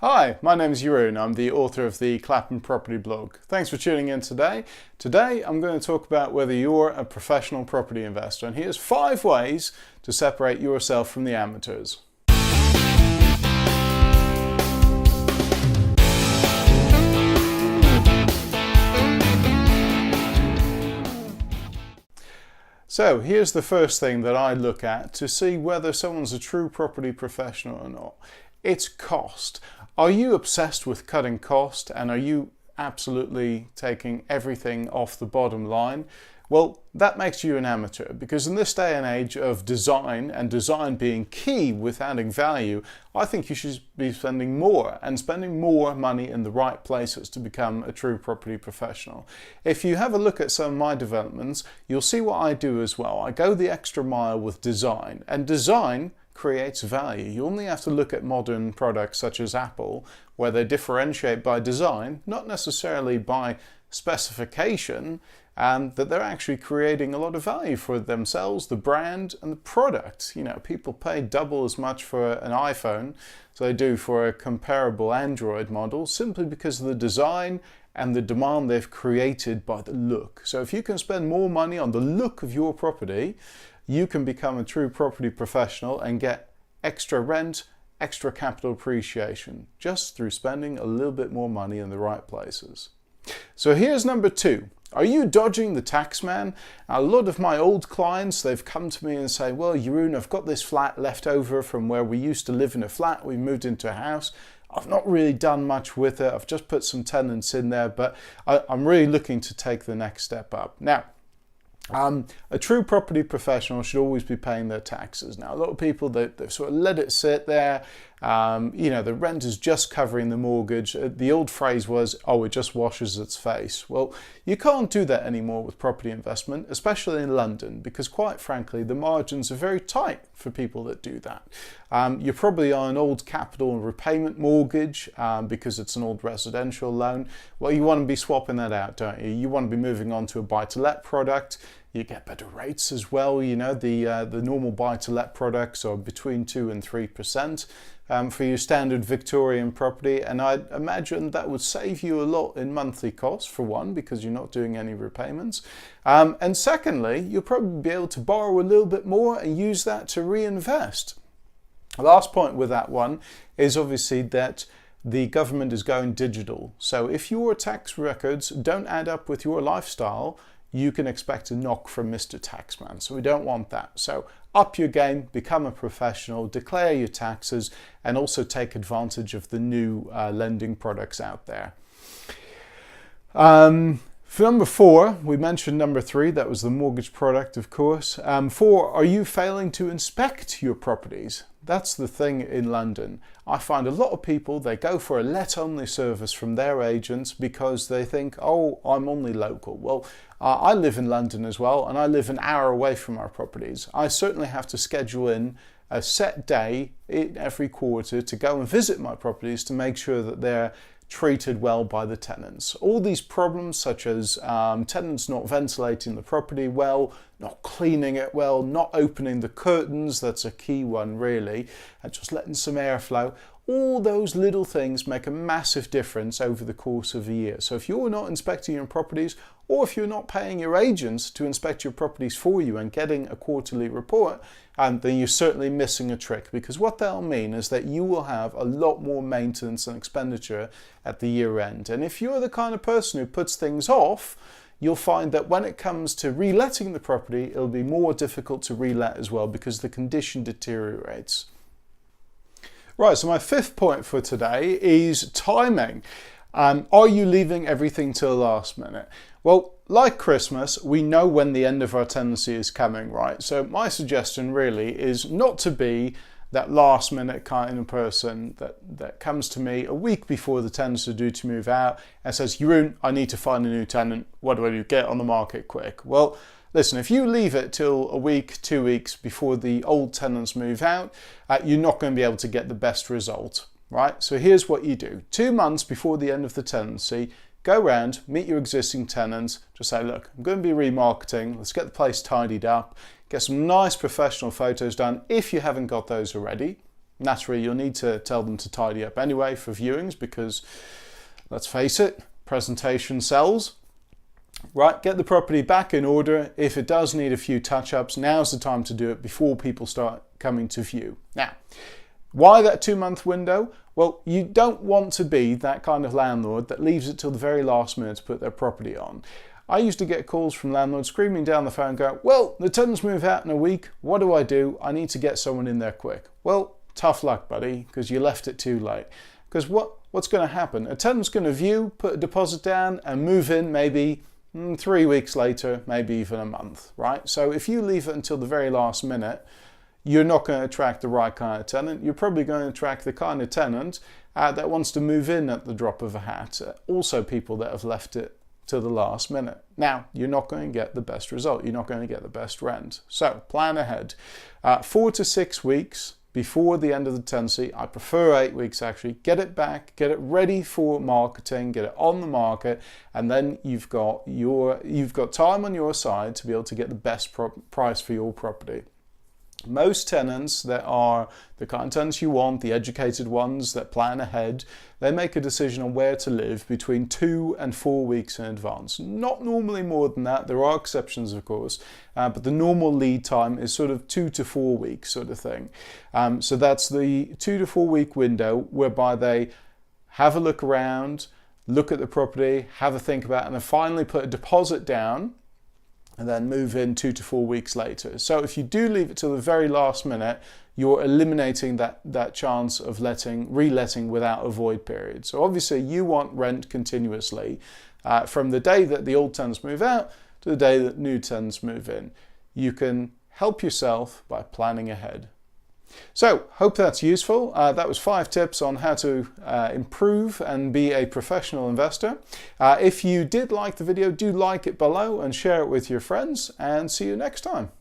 Hi, my name is Jeroen. I'm the author of the Clapham property blog. Thanks for tuning in today. Today I'm going to talk about whether you're a professional property investor, and here's 5 ways to separate yourself from the amateurs. So here's the first thing that I look at to see whether someone's a true property professional or not. It's cost. Are you obsessed with cutting cost, and are you absolutely taking everything off the bottom line? Well, that makes you an amateur, because in this day and age of design, and design being key with adding value, I think you should be spending more money in the right places to become a true property professional. If you have a look at some of my developments, you'll see what I do as well. I go the extra mile with design, and design creates value. You only have to look at modern products such as Apple, where they differentiate by design, not necessarily by specification, and that they're actually creating a lot of value for themselves, the brand, and the product. You know, people pay double as much for an iPhone as they do for a comparable Android model, simply because of the design and the demand they've created by the look. So if you can spend more money on the look of your property, you can become a true property professional and get extra rent, extra capital appreciation, just through spending a little bit more money in the right places. So here's number 2. Are you dodging the tax man? A lot of my old clients, they've come to me and say, well, Jeroen, I've got this flat left over from where we used to live in a flat. We moved into a house. I've not really done much with it. I've just put some tenants in there, but I'm really looking to take the next step up. Now, a true property professional should always be paying their taxes. Now, a lot of people, they sort of let it sit there. The rent is just covering the mortgage. The old phrase was, oh, it just washes its face. Well, you can't do that anymore with property investment, especially in London, because quite frankly, the margins are very tight for people that do that. You're probably on an old capital and repayment mortgage because it's an old residential loan. Well, you want to be swapping that out, don't you? You want to be moving on to a buy-to-let product. You get better rates as well. You know, the normal buy-to-let products are between 2 and 3%. For your standard Victorian property, and I'd imagine that would save you a lot in monthly costs, for one, because you're not doing any repayments, and secondly, you'll probably be able to borrow a little bit more and use that to reinvest. The last point with that one is obviously that the government is going digital, so if your tax records don't add up with your lifestyle, you can expect a knock from Mr. Taxman. So we don't want that. So up your game, become a professional, declare your taxes, and also take advantage of the new lending products out there. For number 4, we mentioned number 3, that was the mortgage product, of course. 4, are you failing to inspect your properties? That's the thing in London. I find a lot of people, they go for a let-only service from their agents because they think, oh, I'm only local. Well, I live in London as well, and I live an hour away from our properties. I certainly have to schedule in a set day in every quarter to go and visit my properties to make sure that they're treated well by the tenants. All these problems, such as tenants not ventilating the property well, not cleaning it well, not opening the curtains, that's a key one really, and just letting some airflow. All those little things make a massive difference over the course of a year. So if you're not inspecting your properties, or if you're not paying your agents to inspect your properties for you and getting a quarterly report, then you're certainly missing a trick, because what that'll mean is that you will have a lot more maintenance and expenditure at the year end. And if you're the kind of person who puts things off, you'll find that when it comes to reletting the property, it'll be more difficult to relet as well, because the condition deteriorates. Right, so my 5th point for today is timing. Are you leaving everything till the last minute? Well, like Christmas, we know when the end of our tenancy is coming, right? So my suggestion really is not to be that last minute kind of person that comes to me a week before the tenants are due to move out and says, Jeroen, I need to find a new tenant. What do I do? Get on the market quick. Well, listen, if you leave it till a week, 2 weeks before the old tenants move out, you're not going to be able to get the best result, right? So here's what you do. 2 months before the end of the tenancy, go around, meet your existing tenants, just say, look, I'm going to be remarketing, let's get the place tidied up, get some nice professional photos done if you haven't got those already. Naturally, you'll need to tell them to tidy up anyway for viewings because, let's face it, presentation sells. Right, get the property back in order. If it does need a few touch-ups, now's the time to do it before people start coming to view. Now, why that 2-month window? Well, you don't want to be that kind of landlord that leaves it till the very last minute to put their property on. I used to get calls from landlords screaming down the phone going, well, the tenants move out in a week. What do? I need to get someone in there quick. Well, tough luck, buddy, because you left it too late. Because what's going to happen? A tenant's going to view, put a deposit down and move in maybe 3 weeks later, maybe even a month, right? So if you leave it until the very last minute, you're not going to attract the right kind of tenant. You're probably going to attract the kind of tenant that wants to move in at the drop of a hat. Also people that have left it to the last minute. Now, you're not going to get the best result. You're not going to get the best rent. So plan ahead. 4 to 6 weeks before the end of the tenancy. I prefer 8 weeks actually. Get it back, get it ready for marketing, get it on the market, and then you've got time on your side to be able to get the best price for your property. Most tenants that are the kind of tenants you want, the educated ones that plan ahead, they make a decision on where to live between 2 and 4 weeks in advance. Not normally more than that. There are exceptions, of course, but the normal lead time is sort of 2 to 4 weeks sort of thing. So that's the 2 to 4 week window whereby they have a look around, look at the property, have a think about it, and then finally put a deposit down and then move in 2 to 4 weeks later. So if you do leave it till the very last minute, you're eliminating that chance of reletting without a void period. So obviously you want rent continuously from the day that the old tenants move out to the day that new tenants move in. You can help yourself by planning ahead. So, hope that's useful. That was 5 tips on how to improve and be a professional investor. If you did like the video, do like it below and share it with your friends, and see you next time.